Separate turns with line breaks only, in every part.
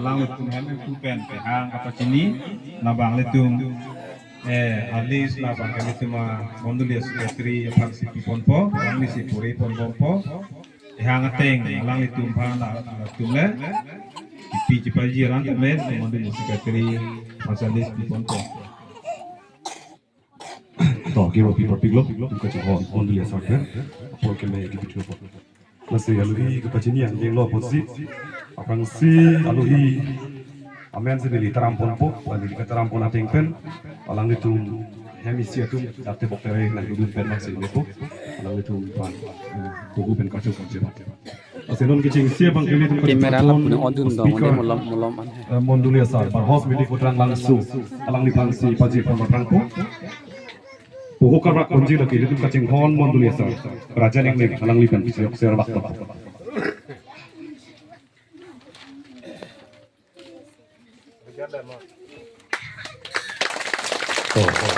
alang letung hem tu pen pe hang apa sini nabang letung alis nabang kami cuma mondulia sekretari fraksi ponpo alang ni sipuri ponpo hang ateng alang letung pan letung le ipi cipaji rang temen mondulia sekretari fraksi ponpo
ต่อกี่วันปีต่อปีกลบก็จะหอนคนดูแลสักนะพอแกไม่กี่ปีชั่วโมงแล้วเสียลูกที่ก็ปัจจุบันยังรอพอสิapang si aluhi amen si dili taram pon po wali di taram pon ating pen alang itu hemisia tu date boktere na gudun pen mak si lepo alang itu pan buku pen kacu kacu asenon kicing sia bang kili tu
kamera lap punya odun dong ini mulam
mondulia sar par hos milik putrang langsung alang di pan si paji pon berang po buku kabrak kunci lagi itu kacing hon mondulia sar raja yang ling alang lipan siok ser bakto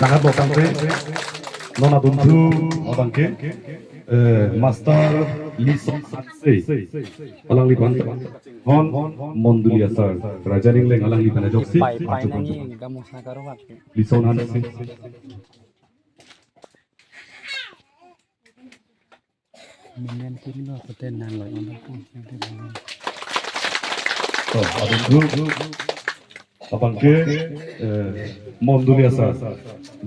sangat bokang pe nona duntu abang ke master lison se alang lipan hon mondulia sar raja yang ling alang lipan joksi
pai nangi kamu sakarawat
lison han se
minian kini lo petenan lo orang pun
aduntu abang ke mondulia sar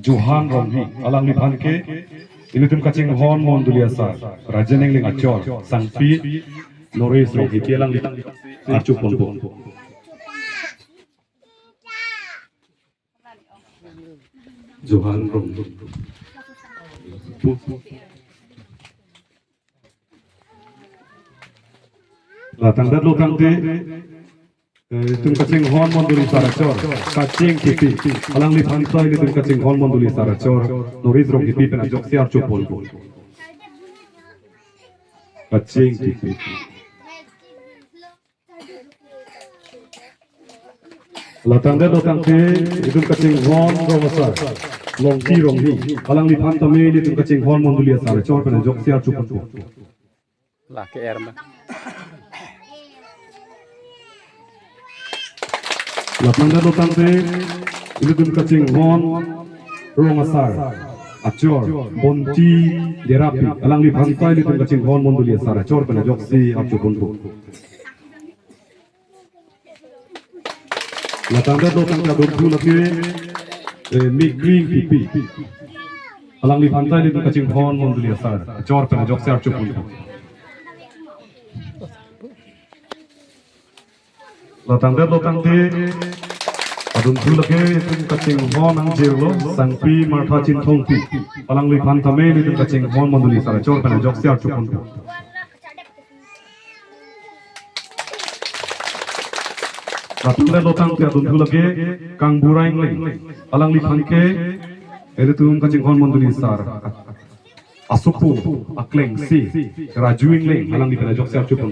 Johan Romhi alang lipan ke ini tim kacing hon mondulia sar raja yang ling acor sangpi Norris Rogi alang lipan acu pon Johan Romhi latang dat lotang te tum kacing hon monduli saracor kacing kipi alang li phantai li tum kacing hon monduli saracor Norris Rogi pen ajok siar chupol kacing kipi latang dat lotang te tum kacing hon romasar longki ronghi alang li phantame li tum kacing hon monduli saracor pen ajok siar chupol
lah ke air mah
latang dat lotang te li tum kacing hon romasar acor bonti derapi alang li phantai li tum kacing hon monduli saracor pen ajok siar chupol latang dat lotang te aduntu laki migring pipi alang li phantai li tum kacing hon monduli sar acor pen ajok siar chupol latang dat lotang te aduntu laki tum kacing hon ang jirlo sangpi martha chin thongpi alang li phantame li tum kacing hon monduli sar acor pen ajok siar chupol latang dat lotang te aduntu laki kang buraing ling alang li phanke ele tum kacing hon monduli sar asupu akleng si rajuing ling alang li pen ajok siar chupol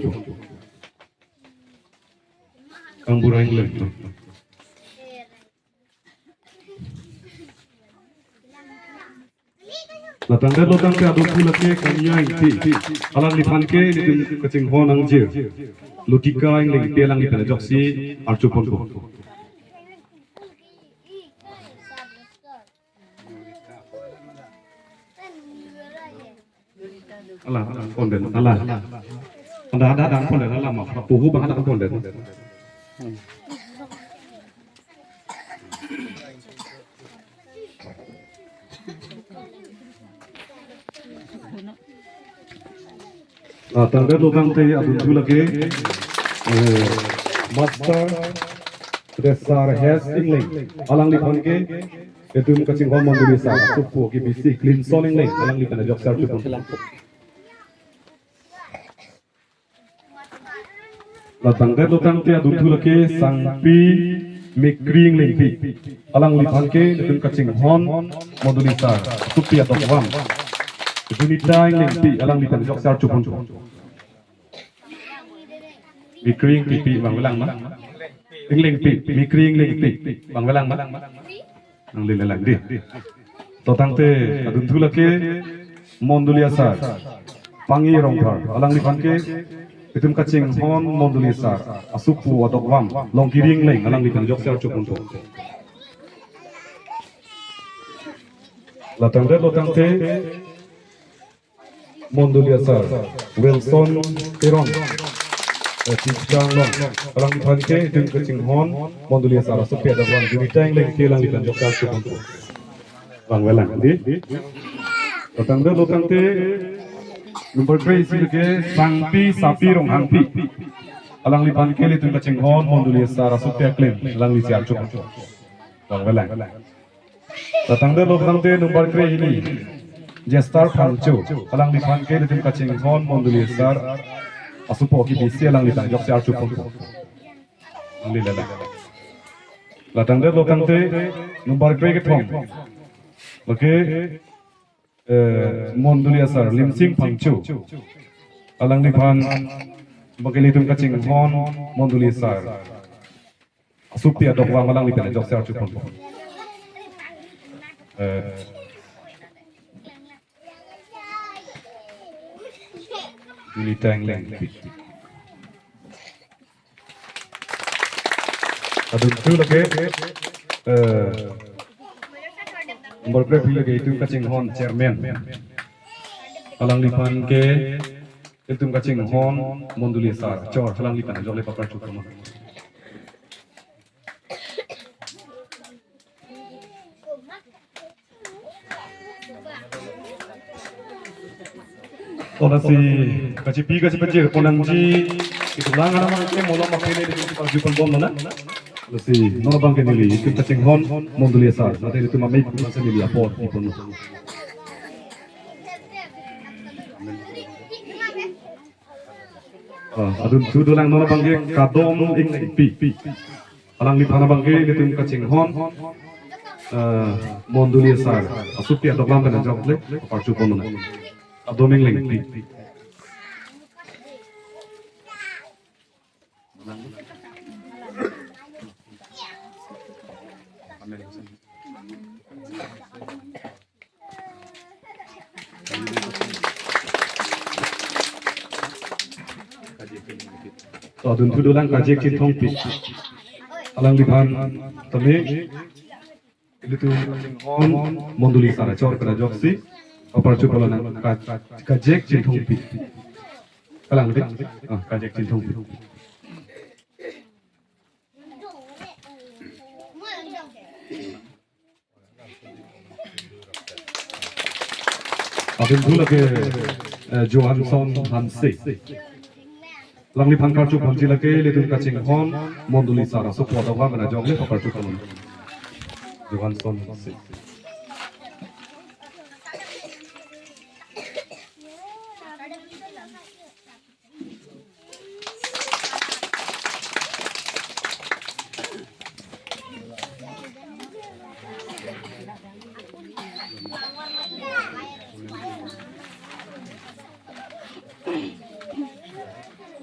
kang buraing ling latang dat lotang te aduntu laki kanyai ti alang li phanke li tum kacing hon ang jir lutika ing ling te alang li pen ajok si ar chupol Allah konden Allah anda ada konden Allah maaf puhu bang ada konden tanggal lotang te aduntu lagi master desar has ingling alang li phanke etum kacing hon monduli sa supu ki bisi clean soling ling alang li pen ajok siar chupol latang lotang te aduntu laki sangpi mikring lingpi alang li phanke etum kacing hon monduli sar supi atau wam junita lingpi alang li pen ajok siar chupol mikring pipi bang welang mah ling pi mikring ling pi bang welang mah nang lelang di totang te aduntu laki mondulia sar pangi rongpar alang li phanke Itum kacing hon mondulisar asupu adok wam long kiring leng alang di tanjok sel cukunto. Lotang te mondulisar Wilson Peron Cicang long alang di panke itum kacing hon mondulisar asupu adok wam juri tang leng kilang di tanjok sel cukunto. Lang welang di. Lotang te Number 3 silke sangpi sapi rong hangpi alang lipan keli tun kacing hon monduli sara supya klem alang li siar cuk bang belang datang de lobang te number 3 ini gestar phangchu alang lipan keli tun kacing hon monduli sar asupo ki bisi alang litan jok siar cuk li lala datang de lobang te number 3 ke thong oke mondulia sar limsing pangchu alang lipan bageli tum kacing hon mondulia sar supia dok wang alang lipan jok sar chupon militang leng adun tu lage Nomor berapa lagi itu kacing hon chairman alang lipan ke itu kacing hon monduli sar cor alang lipan jole papar cukup mana Olah si kacipi kacipi ponangji itu langan nama ke mola makene di papar cukup bom mana Lasi, nona bangke nili, itu kacing hon, monduli sar, nanti itu mamai masa nili apor, ipon. Adun tu dolang nona bangke kadom ing pi, alang lipana bangke itu kacing hon, monduli sar, asupi atau lamban dan jawab le, apar cupon nona, kadom ing leng pi. Adun tu dolang kajek cintong pi, alang lipan tadi itu hon monduli sara cor kena joksi, apar cupolan kajek cintong pi, alang dik, kajek cintong pi. Adun tu lagi Johansson Hansi. Lang lipan karcu panci lagi lihat kacing hon monduli sara supaya tahu mana jawabnya apa karcu kamu Johansson Hansi.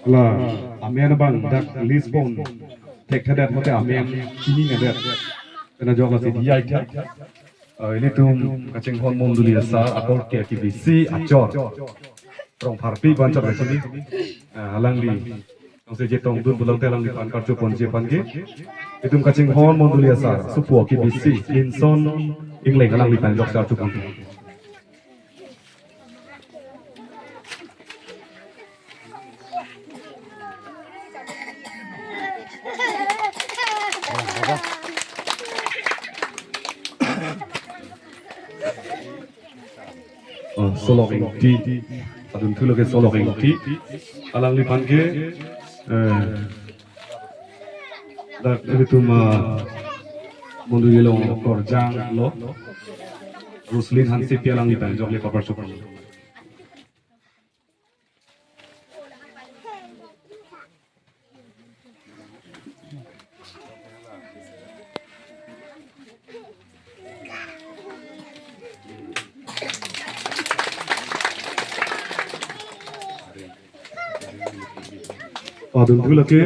Lah, Amen bang dak Lisbon, tek tadat mate Amen kini ngadat, kena jawab masih dia itu. Ini tuh kacing hon monduli sar akor ke aktivisi acor, rong parti bancor di sini, alang di, yang saya jetong dun bulang telang di pan kartu ponje pange, itu kacing hon monduli sar supu aktivisi inson ingleng alang di pan jok sar tu pange. Solo ringti, adun tu lagi solo ringti, alang lipan ke, dak itu mundu yelong korjang lo, Ruslin Hansi pialang lipan jok le papar super. Adun tu lagi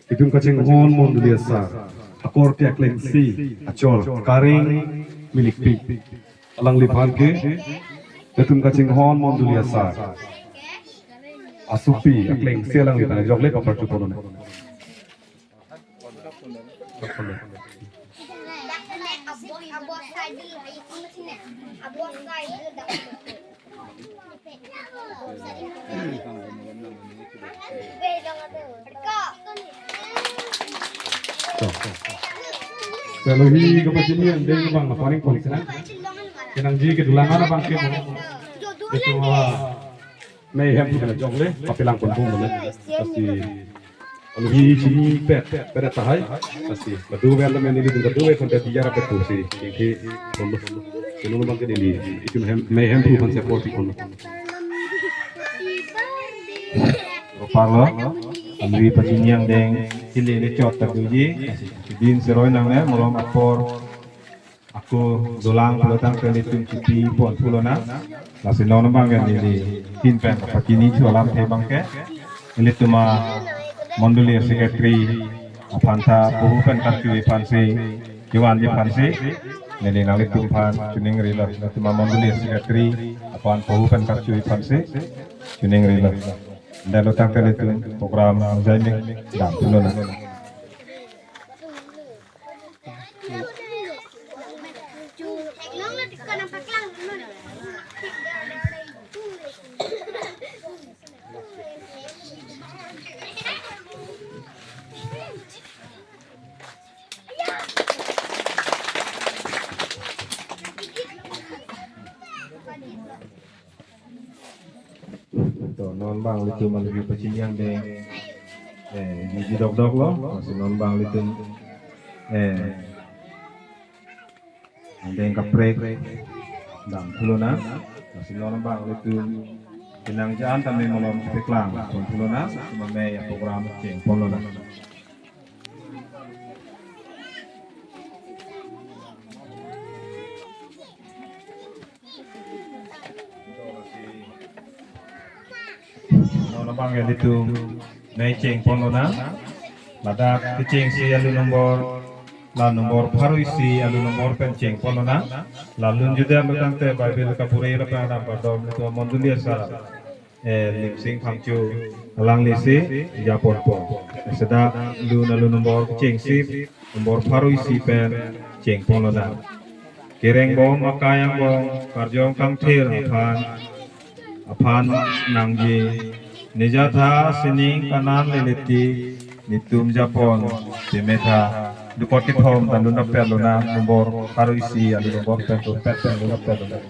itu kacing hon monduli sar akor tiak lengsi acor karing milik pi alang lipan ke itu kacing hon monduli sar asupi akleng selang kita jogle kapar cupono ne Kalau hi kepastian dia bang paling polisi na kenang ji ke dulangan bang ke itu may hem kita jogle papilang pun pun pasti kalau hi sini pet tahai pasti berdua benda meni itu berdua konten tiara betul sih ini kalau kalau bang ke ini itu may hem pun support ikon
Parlo, alwi paciniang deng cili lecot terduji, din seroi nangnya melom apor, aku dolang pelotang kelitung cipi pon pulona, nasi non bang kan ini tin pen pacini jualan teh bangke, ini cuma mondulia sekretari, apanta bukan kartu pansi, jualan di pansi, ini nali tumpan cuning rila, cuma mondulia sekretari, apaan bukan kartu pansi, cuning rila. Dan letak itu program jamming dan tuluna. Non bang itu melalui peciniang deng gigi dok lo masih non bang itu deng kaprek dan puluna masih non bang itu pinang jaan kami melom speklang puluna cuma me program ceng puluna bang yang itu naik ceng ponona, badak kecing si alu nomor baru isi alu nomor penceng ponona, lalu juga tentang te Bible kapuri lepas ada pada itu mondulia sara, lipsing pangcu alang lisi Japon pon, sedang alu nomor kecing si nomor baru isi pen ceng ponona, kireng bom makayang bom karjong kangtir apan nangji Nijatha sining kanan leleti nitum Japon dimeta dukoti thom dan luna peluna nomor haru isi adu nomor petu peten luna peluna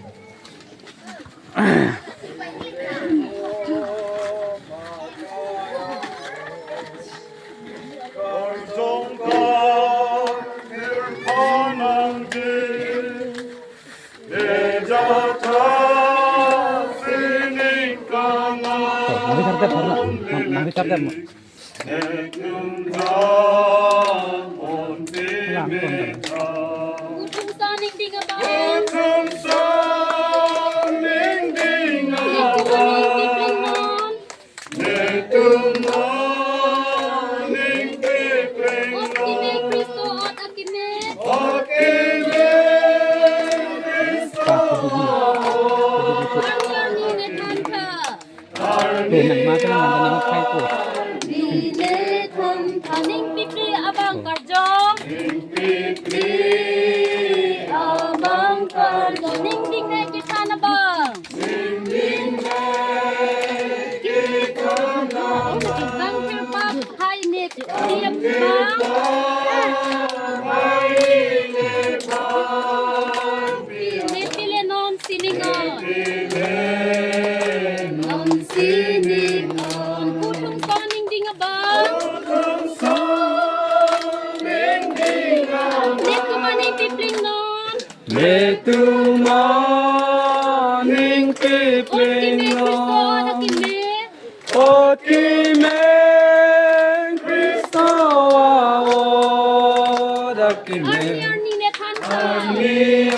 Nanti karena Nang makan nang kai ko.
Dile thon thaning pikri abang karjong. Pikri abang karjong. Ning ding ne kitana bang. Ning ding ne kitana bang. Bang kir pap hai ne tiam bang. Hai ne bang. Ne pile non siningon.
Letu maning pipling non Otime Kristo Odakime Arni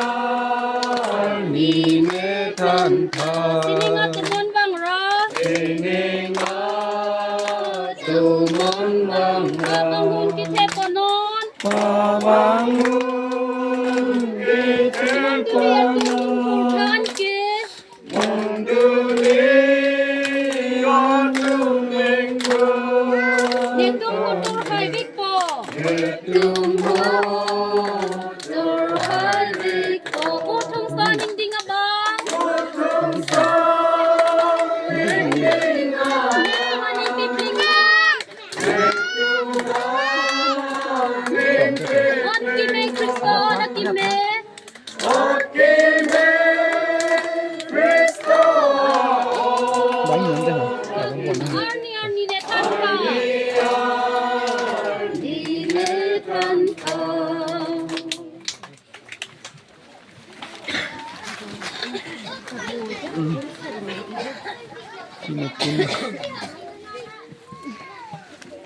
Netanta
Siningat tumon bang ra
Siningat tumon bang ra
Pabangun kita ponon
Pabangun
Tulian tumpukan ke
Monduli bánh muốn thế hả? Bánh buồn hơn.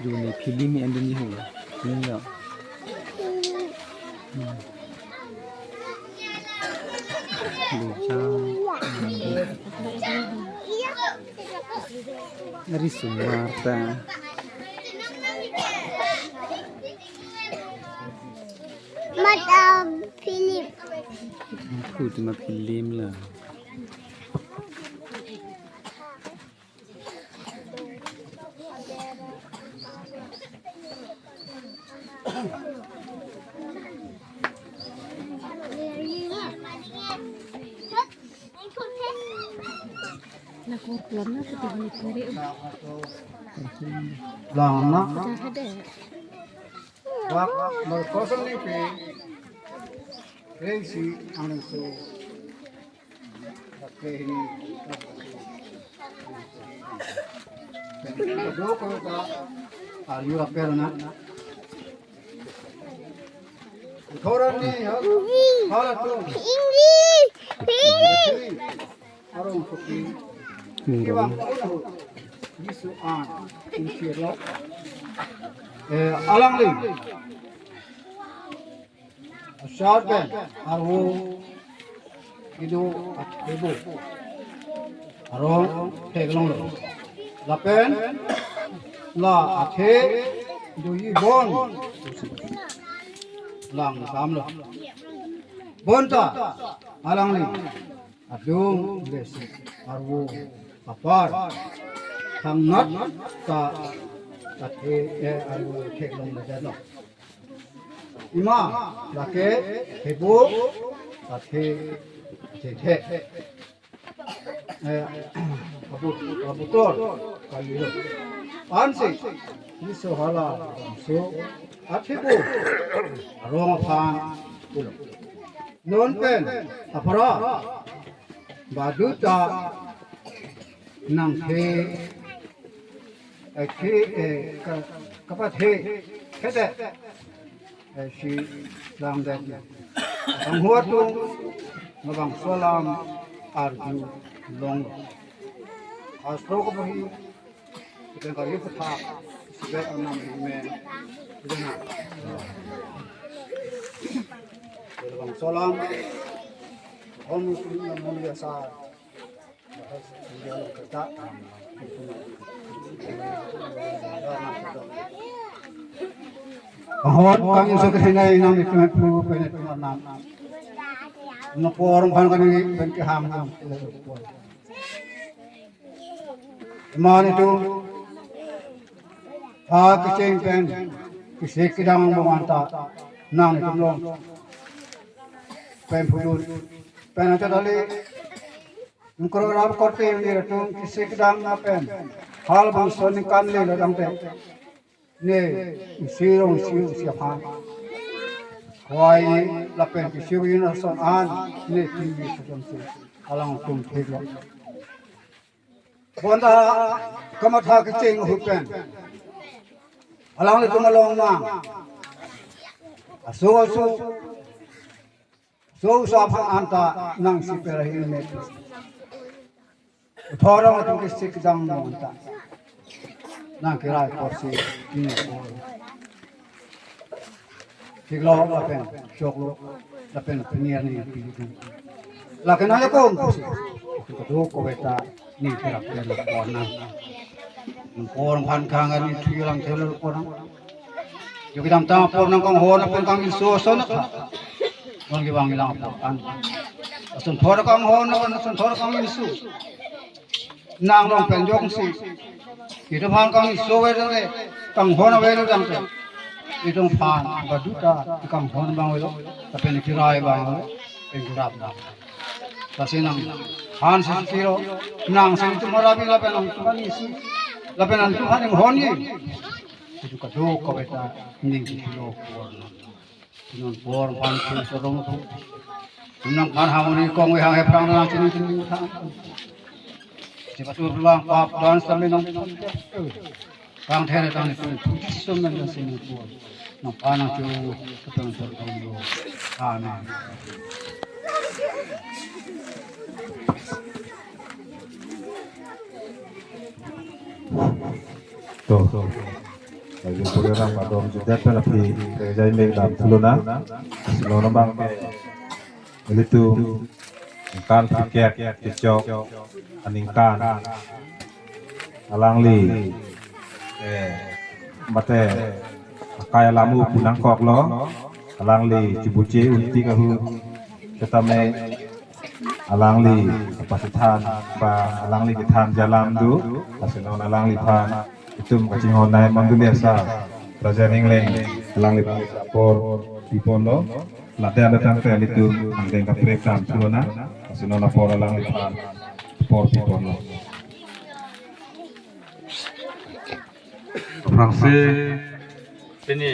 Dù này film em đừng như hổ nhưng mà để cho dari Sumatera
Madam Philip.
aku cuma film lah.
Lama wak mau kosong nih pe si anu so pakai ini do ko ta ayu apel na thoran ni hala tu arong kopi
Murah.
Isu an insiro alang li short band arwo idu atebo arong teglong lo lapen la athe du yi bon lang sam lo bonta alang li adung les arwo apar hangat ka tathe arwo teglong la jano ima lake hebo tathe the abutor kalilo anse iso hala so athebo arong phan non pen apara baduta nang the kapathe khede si lang dan ang huatu mabang salam arju long astro ko bhi kita kali putha sebab anam me kita mabang salam om muslim mulia sa kita Ahon kami sekenai nam itu pu penet nam. Napor kan kami benki ham ham. Iman itu kecing pen kisik kedang memanta nang itu long. Pen pulun pen ada tali. Mengkoro ram korte ini itu kisik kedang pen. Hal bangsa ni kan le dalam pen. Ne sirong siapa kawai lapen kisiwin asan an ne tinggi sebenci alang tum thelo bonda kamatha kecing hupen alang le tumalong na aso so sapa anta nang siperahin me thorang tu kisik jam monta nang kira porsi ini tiglo lapen choklo lapen premier ni pilih laken aja kom kedua ko beta ni kira kira korna orang kan kangen ni tilang telur korang yo kita tam por nang kong hon lapen kang isu sonak orang kibang ilang kan asun thor kang hon asun thor kang isu nang long penjong si itu bang kang isu wede kang hon wede jang te itu pan baduta ikam hon bang welo tapi ni kirai bang welo pengirap dah tapi nang han sisiro nang sing tu marabi la penang tu kan isi la penang tu han yang hon ye itu kado ko beta ning kilo por non por pan tu sorong tu nang pan hamuni kong we hang heprang nang sini sini thang cepat sur lang pap dan sampai nang kang thera tang tu summen nang sini por nang panang tu ketang sorong lo amen
tuh lagi program adom juga tapi kerja ini dalam tuluna sebelum bang itu kan paket kecok aningkan alangli mate kaya lamu punang kok lo alangli cibuce unti kahu ketame alangli kapasitan ba alangli kitan jalam du asinon alangli pan itu kacing honai manduliasa raja ningleng alangli por dipono latihan datang ke itu andeng kaprekan tuluna asinon por alangli pan por dipono
Frangsi ini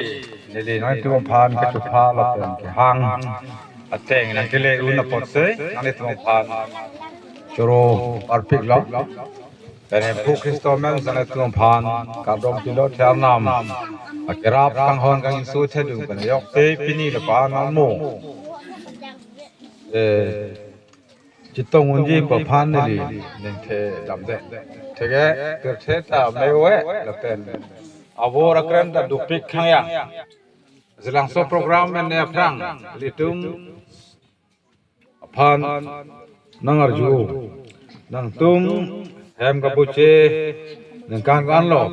nili nanti umpan kecupa lapen ke hang ateng nanti le una potse nanti umpan coro arpik lo dan bu Kristomen nanti umpan kadom kilo tiarnam akerap kang hon kang insu tedu kan yok te pini lepa nalmo Chitong unji papan nili ninte damde tege kereta mewe lapen Abo rakren da dupik kaya, selangso program ini perang, litung pan nangarju, nang tum hem kapuce, nang kan lo,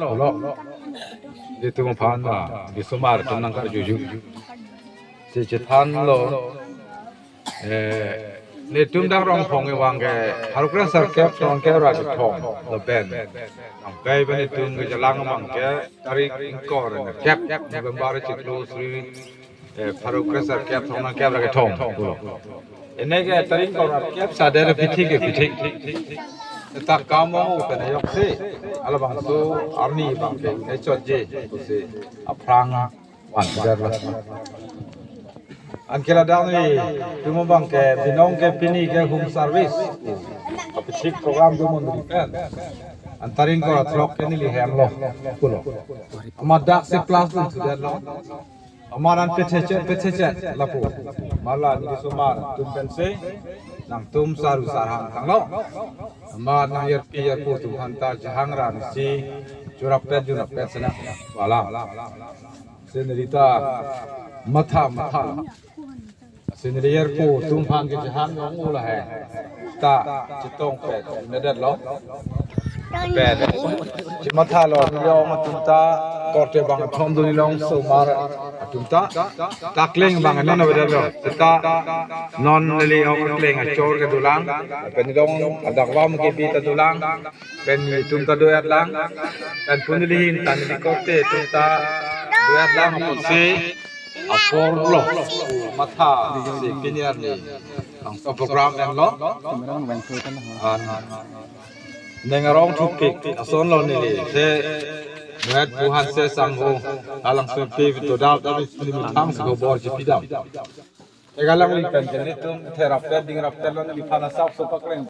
litung pan lah, di sumar tum nang karju, si cetan lo, litung dah rong pong ewang ke, harukren sarkep rong ke raja pong, leben. Gaya bani tu ngejalang mang ke tarik ingkor kep November ciklu sri Faruk Resar kep thong kep lagi thong ini ke tarik ingkor kep sadar pitik tak kamu kan yok si ala bang tu arni bang ke echot je tu si aprang wan jar lah Angkela dang ni tu bang ke binong ke pini ke home service pitik program tu mendirikan Antarin ko atrok ni lihem lo pulo. Amadak se plus tu dah lo. Amaran pececet lapu. Malah ni sumar tum pense nang tum saru sarhang tang lo. Amar nang yer pi yer pu tu hantar jahang ran si jurap pet sana. Wala. Senerita matha. Seneri yer pu tum han ke jahang ngong ula hai. Ta chitong pet medat lo. Bad. Cuma thalo nilong matunta korte bang thom du nilong sumar atunta takling bang non bedalo ta non nili ong kleng achor ke dulang pen nilong adakwa mke pi ta dulang pen tunta doyat lang pen punilihin tan di korte tunta doyat lang apose apor lo matha si piniar ni ang program en lo Nengarong tukik ason lo nili se Muat buhan se sangho alang sempi itu dal tapi lima tang sego bor jepidam. Egalang likan jadi tu therapet ding rapet lo nili panasap sopak leng.